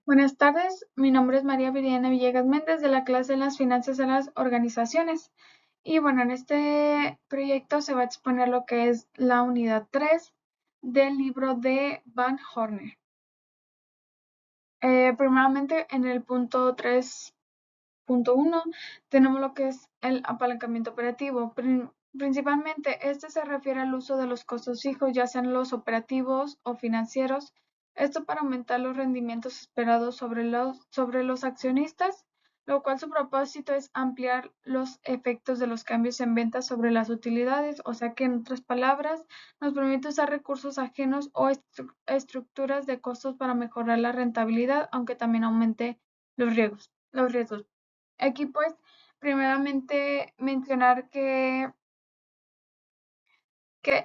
Buenas tardes, mi nombre es María Viridiana Villegas Méndez de la clase en las finanzas de las organizaciones. Y bueno, en este proyecto se va a exponer lo que es la unidad 3 del libro de Van Horner. Primeramente en el punto 3.1 tenemos lo que es el apalancamiento operativo. Principalmente este se refiere al uso de los costos fijos, ya sean los operativos o financieros, esto para aumentar los rendimientos esperados sobre los accionistas, lo cual su propósito es ampliar los efectos de los cambios en ventas sobre las utilidades, o sea que en otras palabras nos permite usar recursos ajenos o estructuras de costos para mejorar la rentabilidad, aunque también aumente los riesgos. Aquí pues, primeramente mencionar que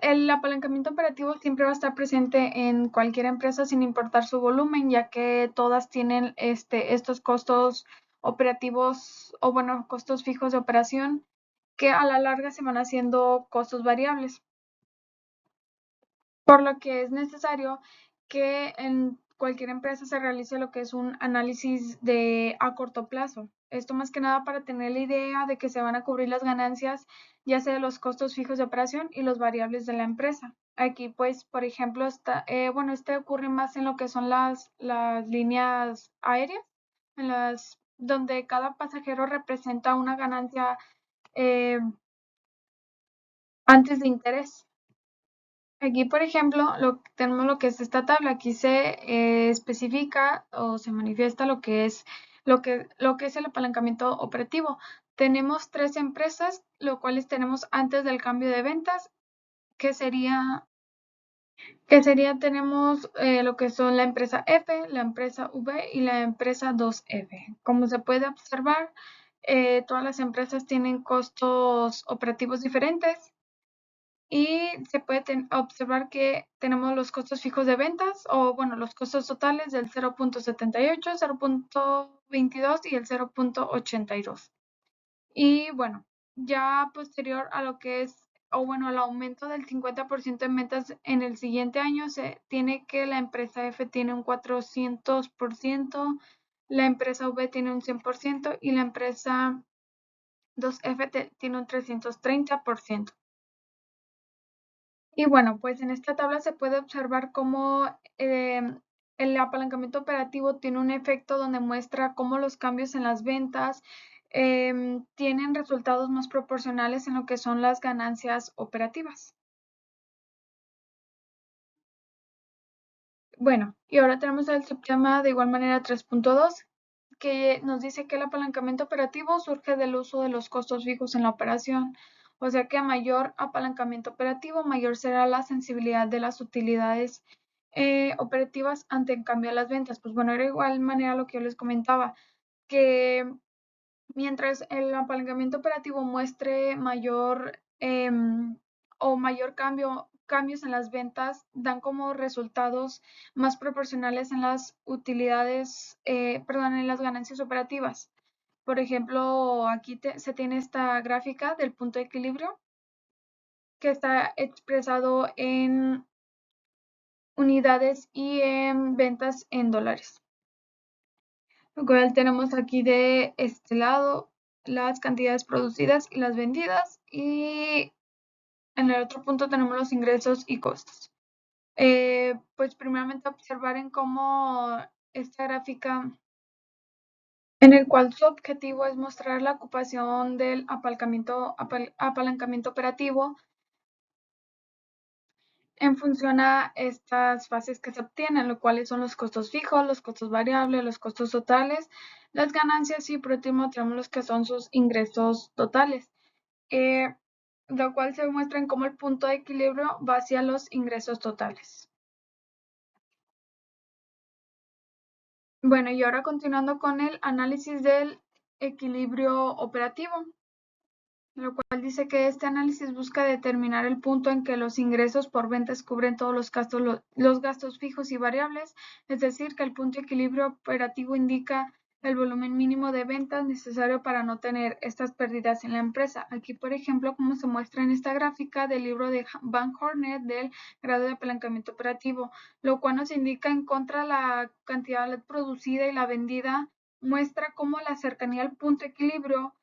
el apalancamiento operativo siempre va a estar presente en cualquier empresa sin importar su volumen, ya que todas tienen estos costos operativos o bueno, costos fijos de operación que a la larga se van haciendo costos variables, por lo que es necesario que en cualquier empresa se realice lo que es un análisis a corto plazo. Esto más que nada para tener la idea de que se van a cubrir las ganancias, ya sea de los costos fijos de operación y los variables de la empresa. Aquí, pues, por ejemplo, este ocurre más en lo que son las líneas aéreas, donde cada pasajero representa una ganancia eh, antes de interés. Aquí, por ejemplo, tenemos lo que es esta tabla. Aquí se especifica o se manifiesta lo que es el apalancamiento operativo. Tenemos tres empresas, lo cuales tenemos antes del cambio de ventas, tenemos lo que son la empresa F, la empresa V y la empresa 2F. Como se puede observar, todas las empresas tienen costos operativos diferentes. Y se puede observar que tenemos los costos fijos de ventas o bueno, los costos totales del 0.78, 0.22 y el 0.82. Y bueno, ya posterior a lo que es, o bueno, al aumento del 50% en ventas en el siguiente año, se tiene que la empresa F tiene un 400%, la empresa V tiene un 100% y la empresa 2F tiene un 330%. Y bueno, pues en esta tabla se puede observar cómo el apalancamiento operativo tiene un efecto donde muestra cómo los cambios en las ventas tienen resultados más proporcionales en lo que son las ganancias operativas. Bueno, y ahora tenemos el subtema de igual manera 3.2, que nos dice que el apalancamiento operativo surge del uso de los costos fijos en la operación. O sea que a mayor apalancamiento operativo, mayor será la sensibilidad de las utilidades operativas ante el cambio de las ventas. Pues bueno, era igual manera lo que yo les comentaba, que mientras el apalancamiento operativo muestre mayor o mayor cambios en las ventas, dan como resultados más proporcionales en las utilidades, perdón, en las ganancias operativas. Por ejemplo, aquí se tiene esta gráfica del punto de equilibrio que está expresado en unidades y en ventas en dólares. Lo cual tenemos aquí de este lado las cantidades producidas y las vendidas, y en el otro punto tenemos los ingresos y costos. Pues primeramente observar en cómo esta gráfica, en el cual su objetivo es mostrar la ocupación del apalancamiento operativo en función a estas fases que se obtienen, lo cuales son los costos fijos, los costos variables, los costos totales, las ganancias y por último tenemos los que son sus ingresos totales, lo cual se muestra en cómo el punto de equilibrio va hacia los ingresos totales. Bueno, y ahora continuando con el análisis del equilibrio operativo, lo cual dice que este análisis busca determinar el punto en que los ingresos por ventas cubren todos los gastos fijos y variables, es decir, que el punto de equilibrio operativo indica el volumen mínimo de ventas necesario para no tener estas pérdidas en la empresa. Aquí, por ejemplo, como se muestra en esta gráfica del libro de Van Hornet del grado de apalancamiento operativo, lo cual nos indica en contra la cantidad producida y la vendida, muestra cómo la cercanía al punto de equilibrio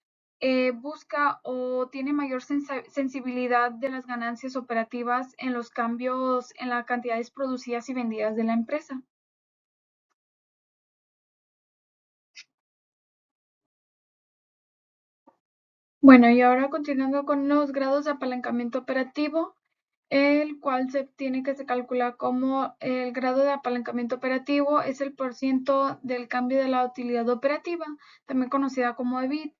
busca o tiene mayor sensibilidad de las ganancias operativas en los cambios en las cantidades producidas y vendidas de la empresa. Bueno, y ahora continuando con los grados de apalancamiento operativo, el cual se calcula como el grado de apalancamiento operativo es el porciento del cambio de la utilidad operativa, también conocida como EBIT,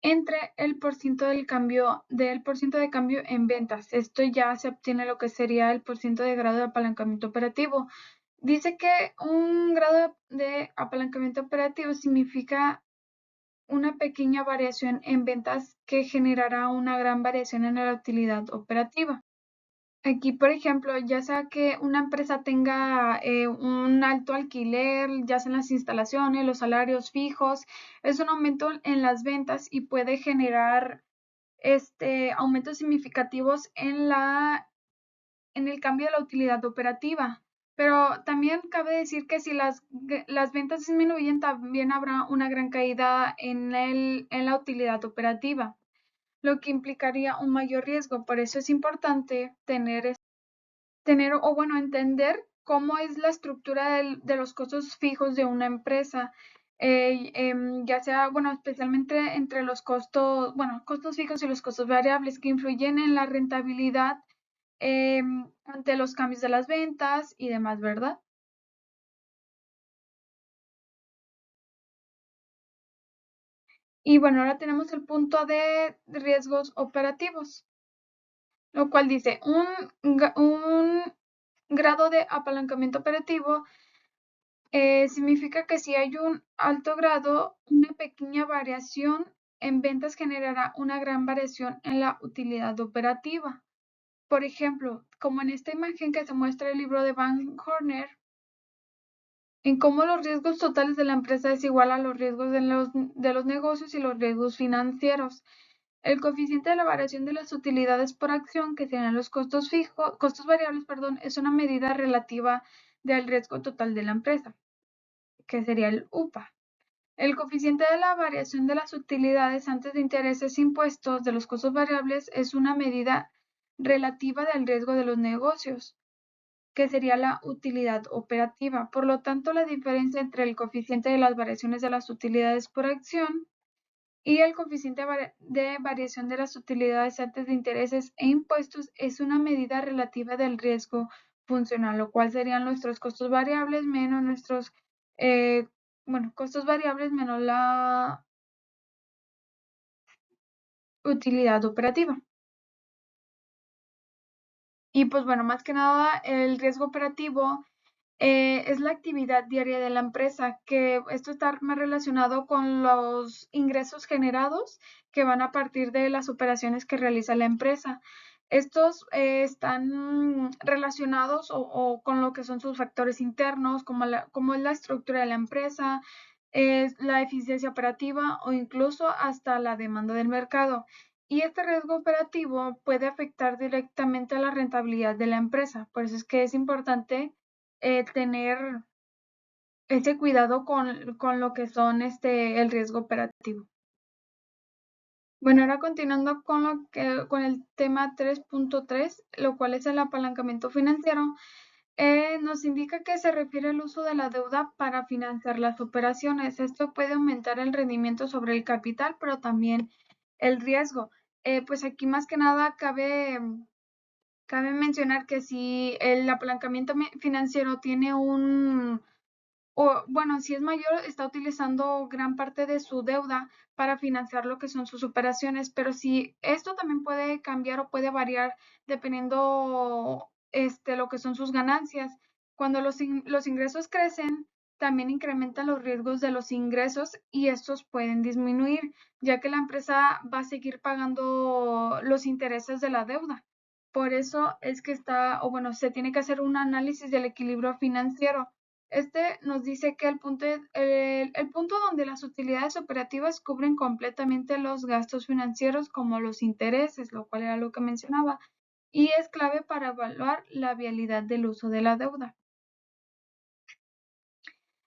entre el porciento del porciento de cambio en ventas. Esto ya se obtiene lo que sería el porciento de grado de apalancamiento operativo. Dice que un grado de apalancamiento operativo significa una pequeña variación en ventas que generará una gran variación en la utilidad operativa. Aquí, por ejemplo, ya sea que una empresa tenga un alto alquiler, ya sea en las instalaciones, los salarios fijos, es un aumento en las ventas y puede generar aumentos significativos en el cambio de la utilidad operativa. Pero también cabe decir que si las ventas disminuyen, también habrá una gran caída en la utilidad operativa, lo que implicaría un mayor riesgo. Por eso es importante entender cómo es la estructura de los costos fijos de una empresa, ya sea, especialmente entre los costos fijos y los costos variables que influyen en la rentabilidad ante los cambios de las ventas y demás, ¿verdad? Y bueno, ahora tenemos el punto de riesgos operativos, lo cual dice un grado de apalancamiento operativo significa que si hay un alto grado, una pequeña variación en ventas generará una gran variación en la utilidad operativa. Por ejemplo, como en esta imagen que se muestra el libro de Van Horner, en cómo los riesgos totales de la empresa es igual a los riesgos de los negocios y los riesgos financieros. El coeficiente de la variación de las utilidades por acción, que serían los costos variables, perdón, es una medida relativa del riesgo total de la empresa, que sería el UPA. El coeficiente de la variación de las utilidades antes de intereses e impuestos de los costos variables es una medida relativa del riesgo de los negocios, que sería la utilidad operativa. Por lo tanto, la diferencia entre el coeficiente de las variaciones de las utilidades por acción y el coeficiente de variación de las utilidades antes de intereses e impuestos es una medida relativa del riesgo funcional, lo cual serían nuestros costos variables menos eh, costos variables menos la utilidad operativa. Y pues bueno, más que nada, el riesgo operativo es la actividad diaria de la empresa, que esto está más relacionado con los ingresos generados que van a partir de las operaciones que realiza la empresa. Estos están relacionados o con lo que son sus factores internos, como es la estructura de la empresa, es la eficiencia operativa o incluso hasta la demanda del mercado. Y este riesgo operativo puede afectar directamente a la rentabilidad de la empresa. Por eso es que es importante tener ese cuidado con lo que son el riesgo operativo. Bueno, ahora continuando con el tema 3.3, lo cual es el apalancamiento financiero, nos indica que se refiere al uso de la deuda para financiar las operaciones. Esto puede aumentar el rendimiento sobre el capital, pero también el riesgo. Pues aquí más que nada cabe mencionar que si el apalancamiento financiero tiene si es mayor, está utilizando gran parte de su deuda para financiar lo que son sus operaciones, pero si esto también puede cambiar o puede variar dependiendo lo que son sus ganancias. Cuando los ingresos crecen, también incrementan los riesgos de los ingresos y estos pueden disminuir, ya que la empresa va a seguir pagando los intereses de la deuda. Por eso es que se tiene que hacer un análisis del equilibrio financiero. Este nos dice que el punto donde las utilidades operativas cubren completamente los gastos financieros como los intereses, lo cual era lo que mencionaba, y es clave para evaluar la viabilidad del uso de la deuda.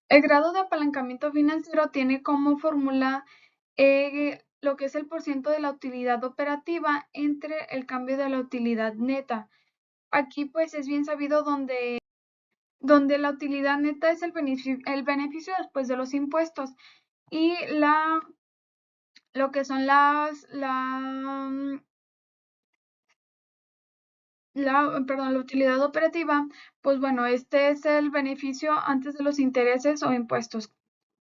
El grado de apalancamiento financiero tiene como fórmula lo que es el porcentaje de la utilidad operativa entre el cambio de la utilidad neta. Aquí pues es bien sabido donde la utilidad neta es el beneficio después de los impuestos y lo que son la utilidad operativa, pues bueno, este es el beneficio antes de los intereses o impuestos,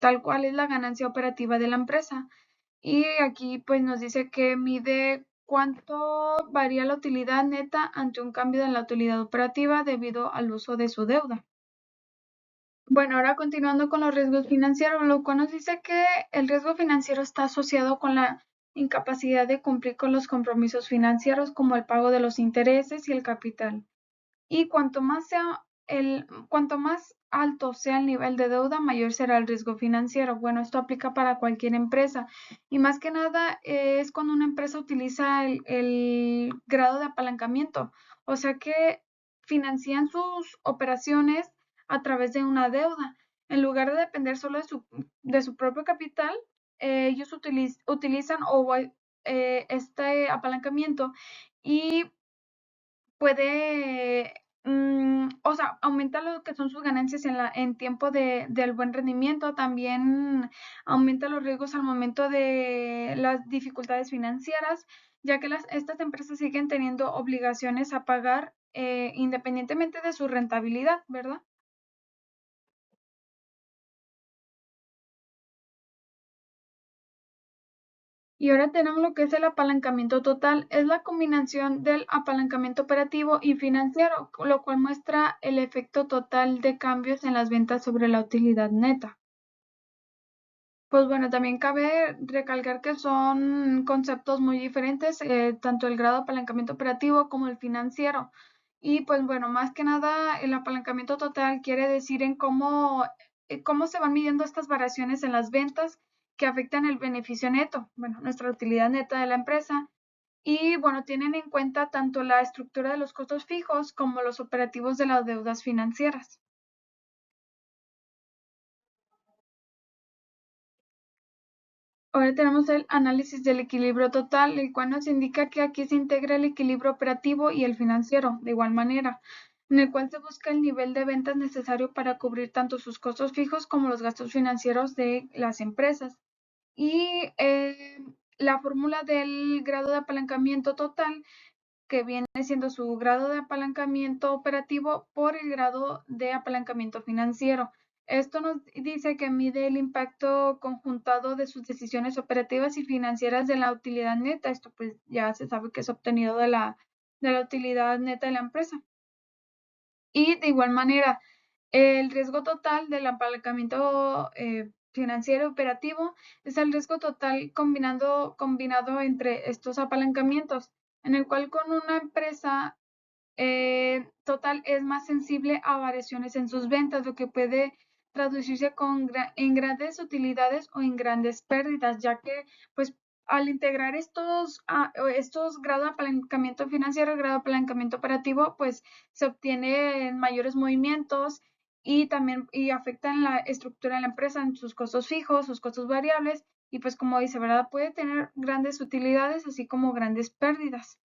tal cual es la ganancia operativa de la empresa. Y aquí pues nos dice que mide cuánto varía la utilidad neta ante un cambio de la utilidad operativa debido al uso de su deuda. Bueno, ahora continuando con los riesgos financieros, lo cual nos dice que el riesgo financiero está asociado con la incapacidad de cumplir con los compromisos financieros como el pago de los intereses y el capital. Y cuanto más alto sea el nivel de deuda, mayor será el riesgo financiero. Bueno, esto aplica para cualquier empresa. Y más que nada es cuando una empresa utiliza el grado de apalancamiento. O sea que financian sus operaciones a través de una deuda. En lugar de depender solo de su propio capital, ellos utilizan este apalancamiento y puede, o sea, aumenta lo que son sus ganancias en tiempo del buen rendimiento, también aumenta los riesgos al momento de las dificultades financieras, ya que estas empresas siguen teniendo obligaciones a pagar independientemente de su rentabilidad, ¿verdad? Y ahora tenemos lo que es el apalancamiento total. Es la combinación del apalancamiento operativo y financiero, lo cual muestra el efecto total de cambios en las ventas sobre la utilidad neta. Pues bueno, también cabe recalcar que son conceptos muy diferentes, tanto el grado de apalancamiento operativo como el financiero. Y pues bueno, más que nada, el apalancamiento total quiere decir en cómo se van midiendo estas variaciones en las ventas que afectan el beneficio neto, bueno, nuestra utilidad neta de la empresa. Y bueno, tienen en cuenta tanto la estructura de los costos fijos como los operativos de las deudas financieras. Ahora tenemos el análisis del equilibrio total, el cual nos indica que aquí se integra el equilibrio operativo y el financiero, de igual manera, en el cual se busca el nivel de ventas necesario para cubrir tanto sus costos fijos como los gastos financieros de las empresas. Y la fórmula del grado de apalancamiento total, que viene siendo su grado de apalancamiento operativo por el grado de apalancamiento financiero. Esto nos dice que mide el impacto conjuntado de sus decisiones operativas y financieras de la utilidad neta. Esto pues ya se sabe que es obtenido de la utilidad neta de la empresa. Y de igual manera, el riesgo total del apalancamiento financiero operativo es el riesgo total combinado entre estos apalancamientos, en el cual con una empresa total es más sensible a variaciones en sus ventas, lo que puede traducirse en grandes utilidades o en grandes pérdidas, ya que pues al integrar estos grados de apalancamiento financiero, grado de apalancamiento operativo, pues se obtienen mayores movimientos y también afectan la estructura de la empresa en sus costos fijos, sus costos variables y pues como dice, ¿verdad? Puede tener grandes utilidades así como grandes pérdidas.